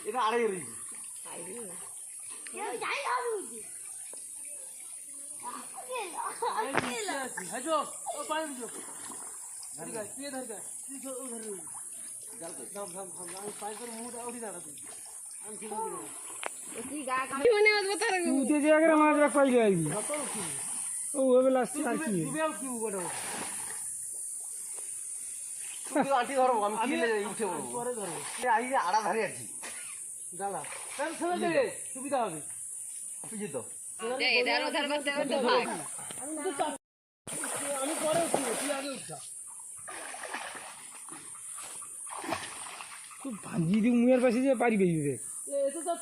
এটা আড়াই আন্টি ধরো আমি উঠে পরে ধরো আড়া ধারে আছি জ্বালা সুবিধা হবে বুঝি তো আমি পরে উঠছি তুই আগে উঠছা ভাঙিয়ে দিও মুয়ের পাশে যে পারিবে এতে তো